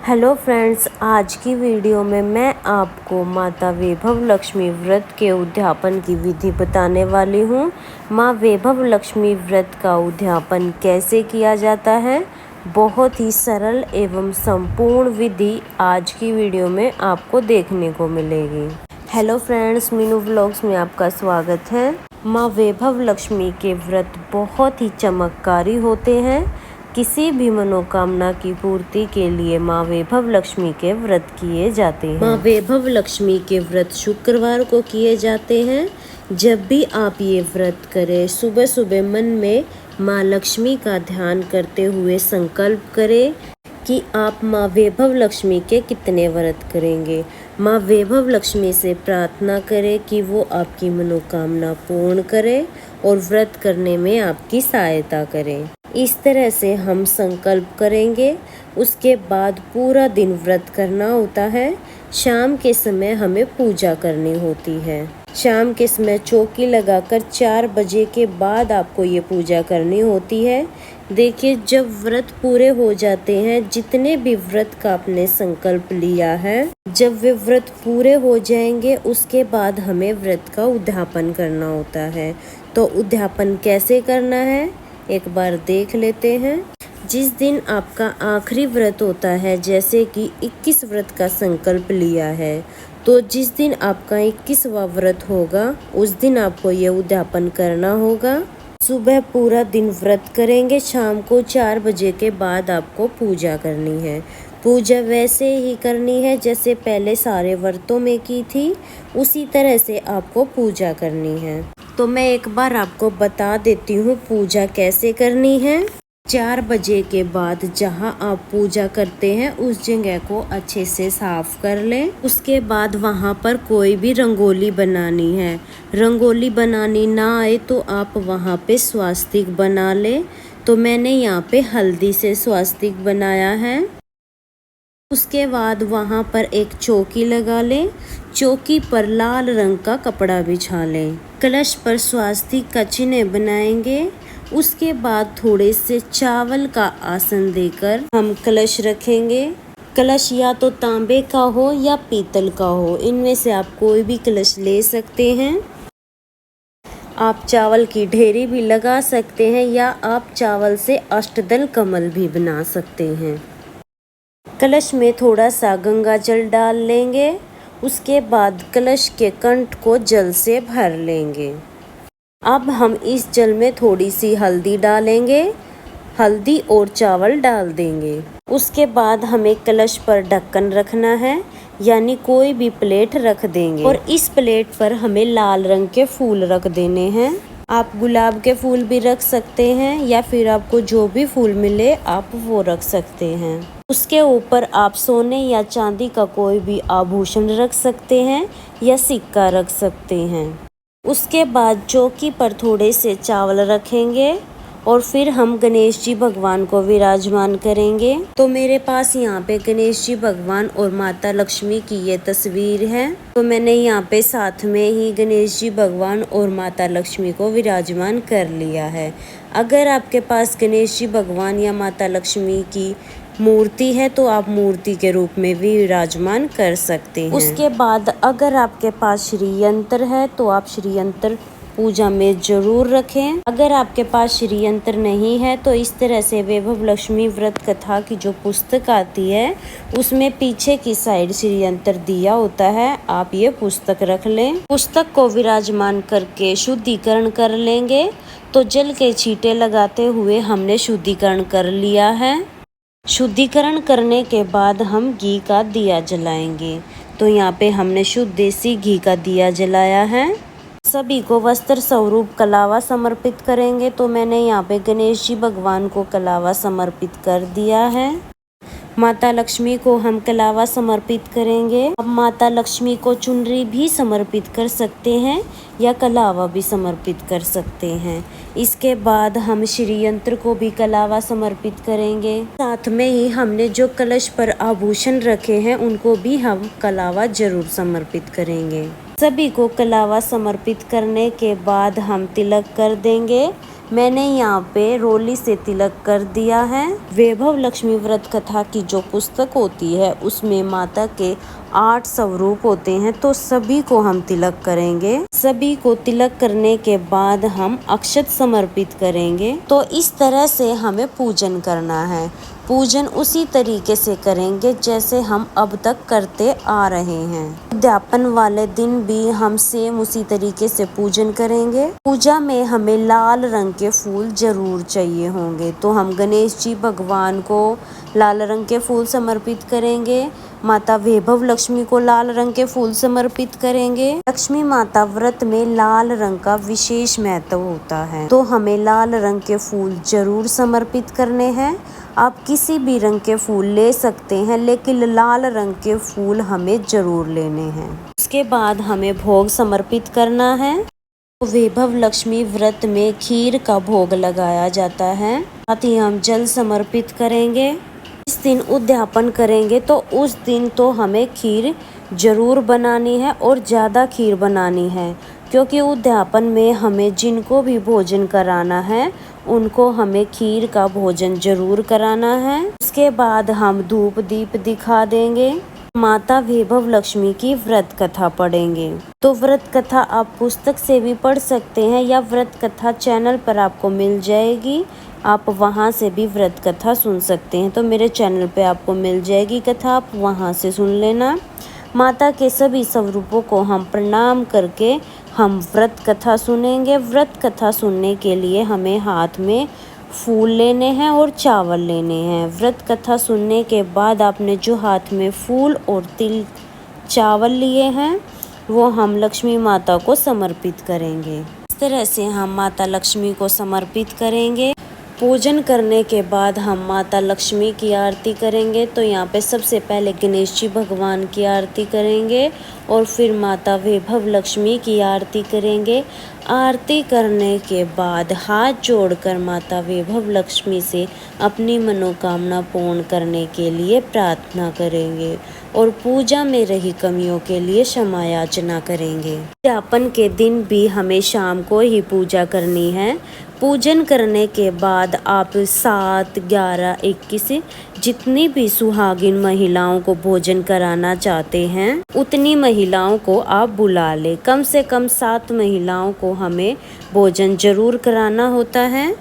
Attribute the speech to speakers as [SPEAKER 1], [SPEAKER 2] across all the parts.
[SPEAKER 1] Hello friends, आज की video में मैं आपको माता वैभव लक्ष्मी व्रत के उद्यापन की विधि बताने वाली हूँ। माँ वैभव लक्ष्मी व्रत का उद्यापन कैसे किया जाता है, बहुत ही सरल एवं संपूर्ण विधि आज की वीडियो में आपको देखने को मिलेगी। हेलो फ्रेंड्स, मीनू व्लॉग्स में आपका स्वागत है। माँ वैभव लक्ष्मी के व्रत बहुत ही चमत्कारी होते हैं। किसी भी मनोकामना की पूर्ति के लिए माँ वैभव लक्ष्मी के व्रत किए जाते हैं। माँ वैभव लक्ष्मी के व्रत शुक्रवार को किए जाते हैं। जब भी आप ये व्रत करें, सुबह सुबह मन में माँ लक्ष्मी का ध्यान करते हुए संकल्प करें कि आप माँ वैभव लक्ष्मी के कितने व्रत करेंगे। माँ वैभव लक्ष्मी से प्रार्थना करें कि वो आपकी मनोकामना पूर्ण करे और व्रत करने में आपकी सहायता करें। इस तरह से हम संकल्प करेंगे। उसके बाद पूरा दिन व्रत करना होता है। शाम के समय हमें पूजा करनी होती है। शाम के समय चौकी लगाकर 4 बजे के बाद आपको ये पूजा करनी होती है। देखिए, जब व्रत पूरे हो जाते हैं, जितने भी व्रत का आपने संकल्प लिया है, जब वे व्रत पूरे हो जाएंगे, उसके बाद हमें व्रत का उद्यापन करना होता है। तो उद्यापन कैसे करना है, एक बार देख लेते हैं। जिस दिन आपका आखिरी व्रत होता है, जैसे कि 21 व्रत का संकल्प लिया है, तो जिस दिन आपका 21वां व्रत होगा, उस दिन आपको ये उद्यापन करना होगा। सुबह पूरा दिन व्रत करेंगे, शाम को 4 बजे के बाद आपको पूजा करनी है। पूजा वैसे ही करनी है जैसे पहले सारे व्रतों में की थी, उसी तरह से आपको पूजा करनी है। तो मैं एक बार आपको बता देती हूँ पूजा कैसे करनी है। 4 बजे के बाद जहाँ आप पूजा करते हैं, उस जगह को अच्छे से साफ कर लें। उसके बाद वहाँ पर कोई भी रंगोली बनानी है। रंगोली बनानी ना आए तो आप वहाँ पे स्वास्तिक बना लें। तो मैंने यहाँ पे हल्दी से स्वास्तिक बनाया है। उसके बाद वहाँ पर एक चौकी लगा लें। चौकी पर लाल रंग का कपड़ा बिछा लें। कलश पर स्वास्तिक का चिन्ह बनाएंगे। उसके बाद थोड़े से चावल का आसन देकर हम कलश रखेंगे। कलश या तो तांबे का हो या पीतल का हो, इनमें से आप कोई भी कलश ले सकते हैं। आप चावल की ढेरी भी लगा सकते हैं या आप चावल से अष्टदल कमल भी बना सकते हैं। कलश में थोड़ा सा गंगा जल डाल लेंगे। उसके बाद कलश के कंठ को जल से भर लेंगे। अब हम इस जल में थोड़ी सी हल्दी डालेंगे। हल्दी और चावल डाल देंगे। उसके बाद हमें कलश पर ढक्कन रखना है, यानी कोई भी प्लेट रख देंगे और इस प्लेट पर हमें लाल रंग के फूल रख देने हैं। आप गुलाब के फूल भी रख सकते हैं या फिर आपको जो भी फूल मिले आप वो रख सकते हैं। उसके ऊपर आप सोने या चांदी का कोई भी आभूषण रख सकते हैं या सिक्का रख सकते हैं। उसके बाद चौकी पर थोड़े से चावल रखेंगे और फिर हम गणेश जी भगवान को विराजमान करेंगे। तो मेरे पास यहाँ पे गणेश जी भगवान और माता लक्ष्मी की ये तस्वीर है। तो मैंने यहाँ पे साथ में ही गणेश जी भगवान और माता लक्ष्मी को विराजमान कर लिया है। अगर आपके पास गणेश जी भगवान या माता लक्ष्मी की मूर्ति है तो आप मूर्ति के रूप में भी विराजमान कर सकते हैं। उसके बाद अगर आपके पास श्री यंत्र है तो आप श्री यंत्र पूजा में जरूर रखें। अगर आपके पास श्री यंत्र नहीं है तो इस तरह से वैभव लक्ष्मी व्रत कथा की जो पुस्तक आती है, उसमें पीछे की साइड श्री यंत्र दिया होता है। आप ये पुस्तक रख लें। पुस्तक को विराजमान करके शुद्धिकरण कर लेंगे। तो जल के छींटे लगाते हुए हमने शुद्धिकरण कर लिया है। शुद्धिकरण करने के बाद हम घी का दिया जलाएंगे। तो यहाँ पे हमने शुद्ध देसी घी का दिया जलाया है। सभी को वस्त्र स्वरूप कलावा समर्पित करेंगे। तो मैंने यहाँ पे गणेश जी भगवान को कलावा समर्पित कर दिया है। माता लक्ष्मी को हम कलावा समर्पित करेंगे। अब माता लक्ष्मी को चुनरी भी समर्पित कर सकते हैं या कलावा भी समर्पित कर सकते हैं। इसके बाद हम श्री यंत्र को भी कलावा समर्पित करेंगे। साथ में ही हमने जो कलश पर आभूषण रखे हैं, उनको भी हम कलावा जरूर समर्पित करेंगे। सभी को कलावा समर्पित करने के बाद हम तिलक कर देंगे। मैंने यहाँ पे रोली से तिलक कर दिया है। वैभव लक्ष्मी व्रत कथा की जो पुस्तक होती है उसमें माता के 8 स्वरूप होते हैं, तो सभी को हम तिलक करेंगे। सभी को तिलक करने के बाद हम अक्षत समर्पित करेंगे। तो इस तरह से हमें पूजन करना है। पूजन उसी तरीके से करेंगे जैसे हम अब तक करते आ रहे हैं। उद्यापन वाले दिन भी हम सेम उसी तरीके से पूजन करेंगे। पूजा में हमें लाल रंग के फूल जरूर चाहिए होंगे, तो हम गणेश जी भगवान को लाल रंग के फूल समर्पित करेंगे। माता वैभव लक्ष्मी को लाल रंग के फूल समर्पित करेंगे। लक्ष्मी माता व्रत में लाल रंग का विशेष महत्व होता है, तो हमें लाल रंग के फूल जरूर समर्पित करने हैं। आप किसी भी रंग के फूल ले सकते हैं, लेकिन लाल रंग के फूल हमें जरूर लेने हैं। उसके बाद हमें भोग समर्पित करना है। वैभव लक्ष्मी व्रत में खीर का भोग लगाया जाता है। साथ ही हम जल समर्पित करेंगे। इस दिन उद्यापन करेंगे तो उस दिन तो हमें खीर जरूर बनानी है और ज़्यादा खीर बनानी है, क्योंकि उद्यापन में हमें जिनको भी भोजन कराना है उनको हमें खीर का भोजन जरूर कराना है। उसके बाद हम धूप दीप दिखा देंगे। माता वैभव लक्ष्मी की व्रत कथा पढ़ेंगे। तो व्रत कथा आप पुस्तक से भी पढ़ सकते हैं या व्रत कथा चैनल पर आपको मिल जाएगी, आप वहां से भी व्रत कथा सुन सकते हैं। तो मेरे चैनल पे आपको मिल जाएगी कथा, आप वहां से सुन लेना। माता के सभी स्वरूपों को हम प्रणाम करके हम व्रत कथा सुनेंगे। व्रत कथा सुनने के लिए हमें हाथ में फूल लेने हैं और चावल लेने हैं। व्रत कथा सुनने के बाद आपने जो हाथ में फूल और तिल चावल लिए हैं वो हम लक्ष्मी माता को समर्पित करेंगे। इस तरह से हम माता लक्ष्मी को समर्पित करेंगे। पूजन करने के बाद हम माता लक्ष्मी की आरती करेंगे। तो यहाँ पे सबसे पहले गणेश जी भगवान की आरती करेंगे और फिर माता वैभव लक्ष्मी की आरती करेंगे। आरती करने के बाद हाथ जोड़कर माता वैभव लक्ष्मी से अपनी मनोकामना पूर्ण करने के लिए प्रार्थना करेंगे और पूजा में रही कमियों के लिए क्षमा याचना करेंगे। उद्यापन के दिन भी हमें शाम को ही पूजा करनी है। पूजन करने के बाद आप 7, 11, 21 जितनी भी सुहागिन महिलाओं को भोजन कराना चाहते हैं उतनी महिलाओं को आप बुला ले। कम से कम 7 महिलाओं को हमें भोजन जरूर कराना होता है।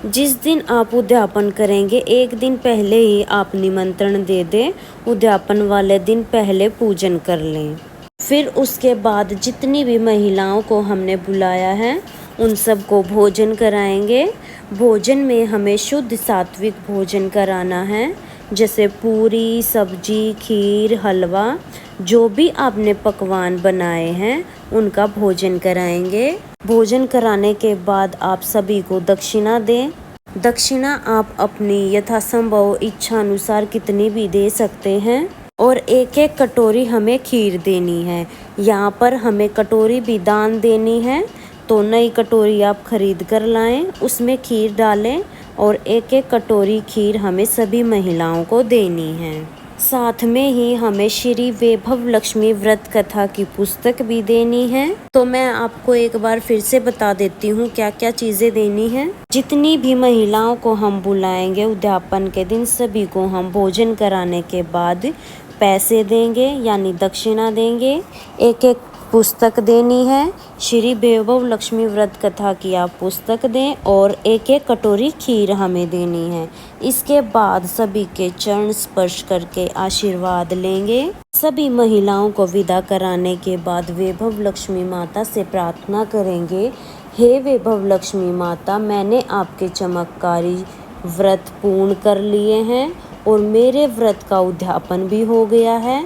[SPEAKER 1] जिस दिन आप उद्यापन करेंगे एक दिन पहले ही आप निमंत्रण दे दें। उद्यापन वाले दिन पहले पूजन कर लें। फिर उसके बाद जितनी भी महिलाओं को हमने बुलाया है उन सबको भोजन कराएंगे। भोजन में हमें शुद्ध सात्विक भोजन कराना है, जैसे पूरी, सब्जी, खीर, हलवा, जो भी आपने पकवान बनाए हैं उनका भोजन कराएंगे। भोजन कराने के बाद आप सभी को दक्षिणा दें। दक्षिणा आप अपनी यथासंभव इच्छा अनुसार कितनी भी दे सकते हैं और एक एक कटोरी हमें खीर देनी है। यहाँ पर हमें कटोरी भी दान देनी है, तो नई कटोरी आप खरीद कर लाएं, उसमें खीर डालें और एक एक कटोरी खीर हमें सभी महिलाओं को देनी है। साथ में ही हमें श्री वैभव लक्ष्मी व्रत कथा की पुस्तक भी देनी है। तो मैं आपको एक बार फिर से बता देती हूँ क्या क्या चीजें देनी है। जितनी भी महिलाओं को हम बुलाएंगे उद्यापन के दिन सभी को हम भोजन कराने के बाद पैसे देंगे, यानी दक्षिणा देंगे। एक एक पुस्तक देनी है। श्री वैभव लक्ष्मी व्रत कथा की आप पुस्तक दें और एक एक कटोरी खीर हमें देनी है। इसके बाद सभी के चरण स्पर्श करके आशीर्वाद लेंगे। सभी महिलाओं को विदा कराने के बाद वैभव लक्ष्मी माता से प्रार्थना करेंगे, हे वैभव लक्ष्मी माता, मैंने आपके चमत्कारी व्रत पूर्ण कर लिए हैं और मेरे व्रत का उद्यापन भी हो गया है।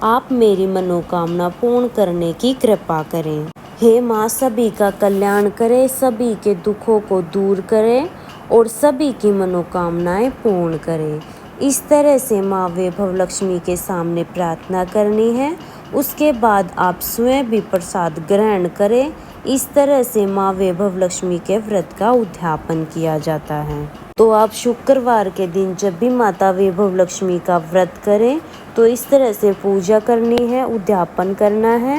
[SPEAKER 1] आप मेरी मनोकामना पूर्ण करने की कृपा करें। हे माँ, सभी का कल्याण करें, सभी के दुखों को दूर करें और सभी की मनोकामनाएं पूर्ण करें। इस तरह से माँ वैभव लक्ष्मी के सामने प्रार्थना करनी है। उसके बाद आप स्वयं भी प्रसाद ग्रहण करें। इस तरह से माँ वैभव लक्ष्मी के व्रत का उद्यापन किया जाता है। तो आप शुक्रवार के दिन जब भी माता वैभव लक्ष्मी का व्रत करें तो इस तरह से पूजा करनी है, उद्यापन करना है।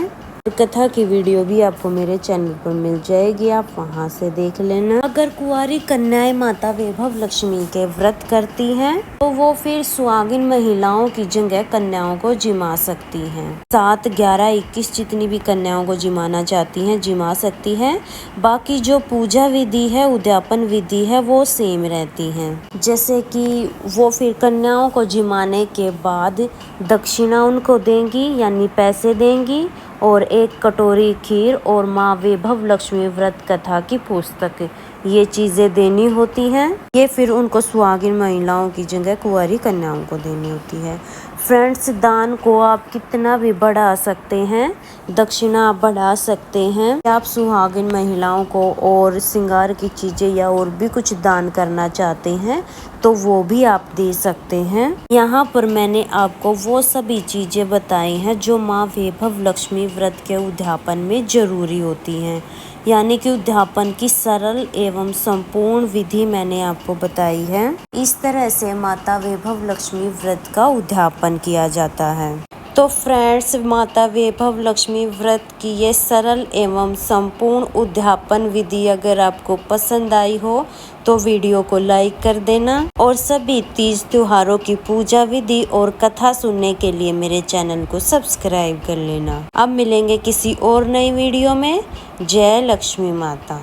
[SPEAKER 1] कथा की वीडियो भी आपको मेरे चैनल पर मिल जाएगी, आप वहां से देख लेना। अगर कुंवारी कन्याएं माता वैभव लक्ष्मी के व्रत करती हैं तो वो फिर सुहागिन महिलाओं की जगह कन्याओं को जिमा सकती हैं। 7, 11, 21 जितनी भी कन्याओं को जिमाना चाहती हैं जिमा सकती हैं। बाकी जो पूजा विधि है, उद्यापन विधि है, वो सेम रहती हैं। जैसे कि वो फिर कन्याओं को जिमाने के बाद दक्षिणा उनको देंगी, यानी पैसे देंगी, और एक कटोरी खीर और माँ वैभव लक्ष्मी व्रत कथा की पुस्तक, ये चीज़ें देनी होती हैं। ये फिर उनको सुहागिन महिलाओं की जगह कुंवारी कन्याओं को देनी होती है। फ्रेंड्स, दान को आप कितना भी बढ़ा सकते हैं, दक्षिणा आप बढ़ा सकते हैं। आप सुहागिन महिलाओं को और श्रृंगार की चीज़ें या और भी कुछ दान करना चाहते हैं तो वो भी आप दे सकते हैं। यहाँ पर मैंने आपको वो सभी चीज़ें बताई हैं जो माँ वैभव लक्ष्मी व्रत के उद्यापन में ज़रूरी होती हैं, यानी कि उद्यापन की सरल एवं संपूर्ण विधि मैंने आपको बताई है। इस तरह से माता वैभव लक्ष्मी व्रत का उद्यापन किया जाता है। तो फ्रेंड्स, माता वैभव लक्ष्मी व्रत की ये सरल एवं संपूर्ण उद्यापन विधि अगर आपको पसंद आई हो तो वीडियो को लाइक कर देना, और सभी तीज त्योहारों की पूजा विधि और कथा सुनने के लिए मेरे चैनल को सब्सक्राइब कर लेना। अब मिलेंगे किसी और नई वीडियो में। जय लक्ष्मी माता।